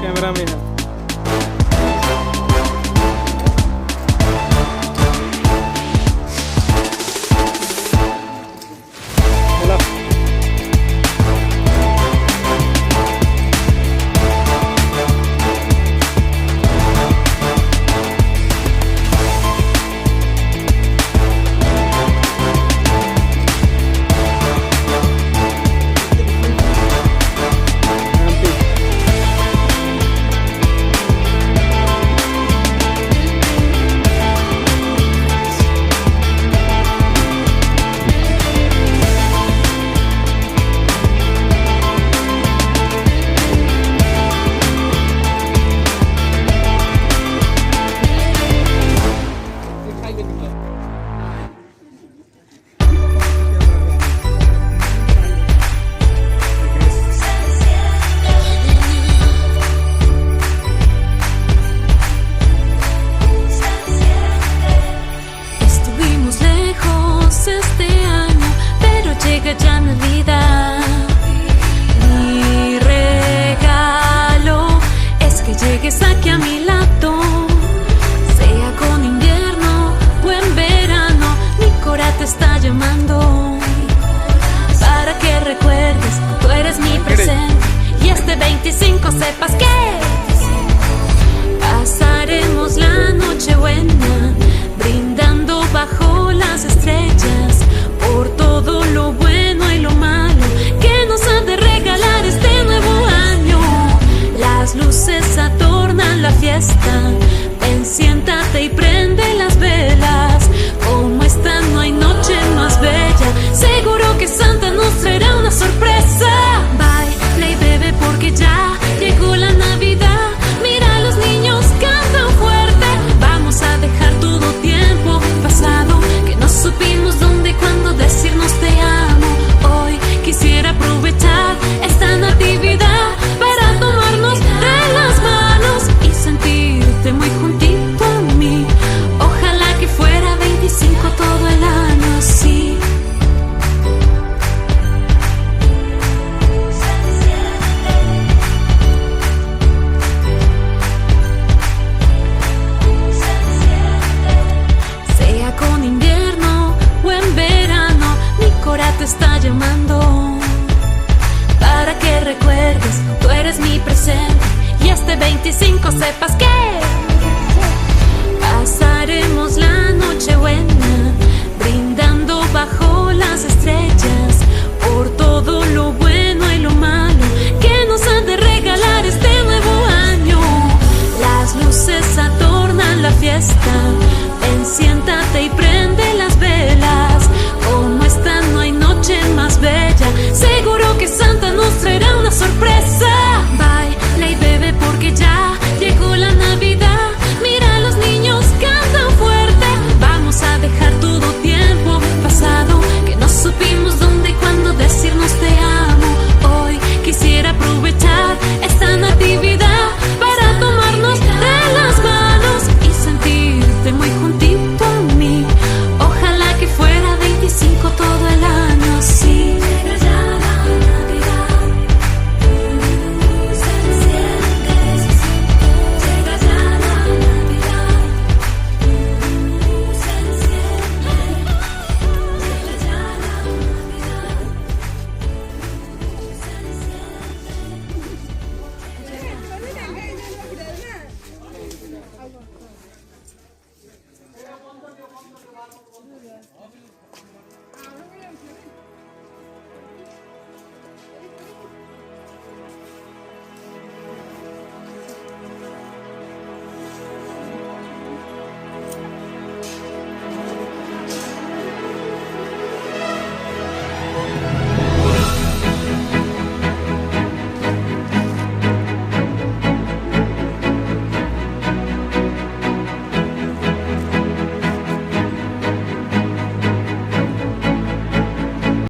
कैमरा में है। Ya Navidad, mi regalo es que llegues aquí a mi lado, sea con invierno o en verano, mi cora te está llamando, para que recuerdes, tú eres mi presente, y este 25 sepas que pasaremos la noche buena, brindando bajo las estrellas, por todo lo bueno y lo malo que nos ha de regalar este nuevo año. Las luces adornan la fiesta, ven, siéntate y prende las velas. Como esta no hay noche más bella, seguro que Santa nos traerá una sorpresa. Baila y bebe porque ya llegó la Navidad. Mira, los niños cantan fuerte, vamos a dejar todo tiempo pasado, que no supimos dónde y cuándo decirnos te amo. Hoy quisiera aprovechar esta natividad para tomarnos de las manos y sentirte muy juntito a mí. Ojalá que fuera 25 todo el año así. Sea con invierno o en verano, mi cora te está llamando, para que recuerdes, tú eres mi presente, y este 25 sepas que pasaremos la noche buena, brindando bajo las estrellas, por todo lo bueno y lo malo que nos han de regalar este nuevo año. Las luces adornan la fiesta, ven, siéntate y prende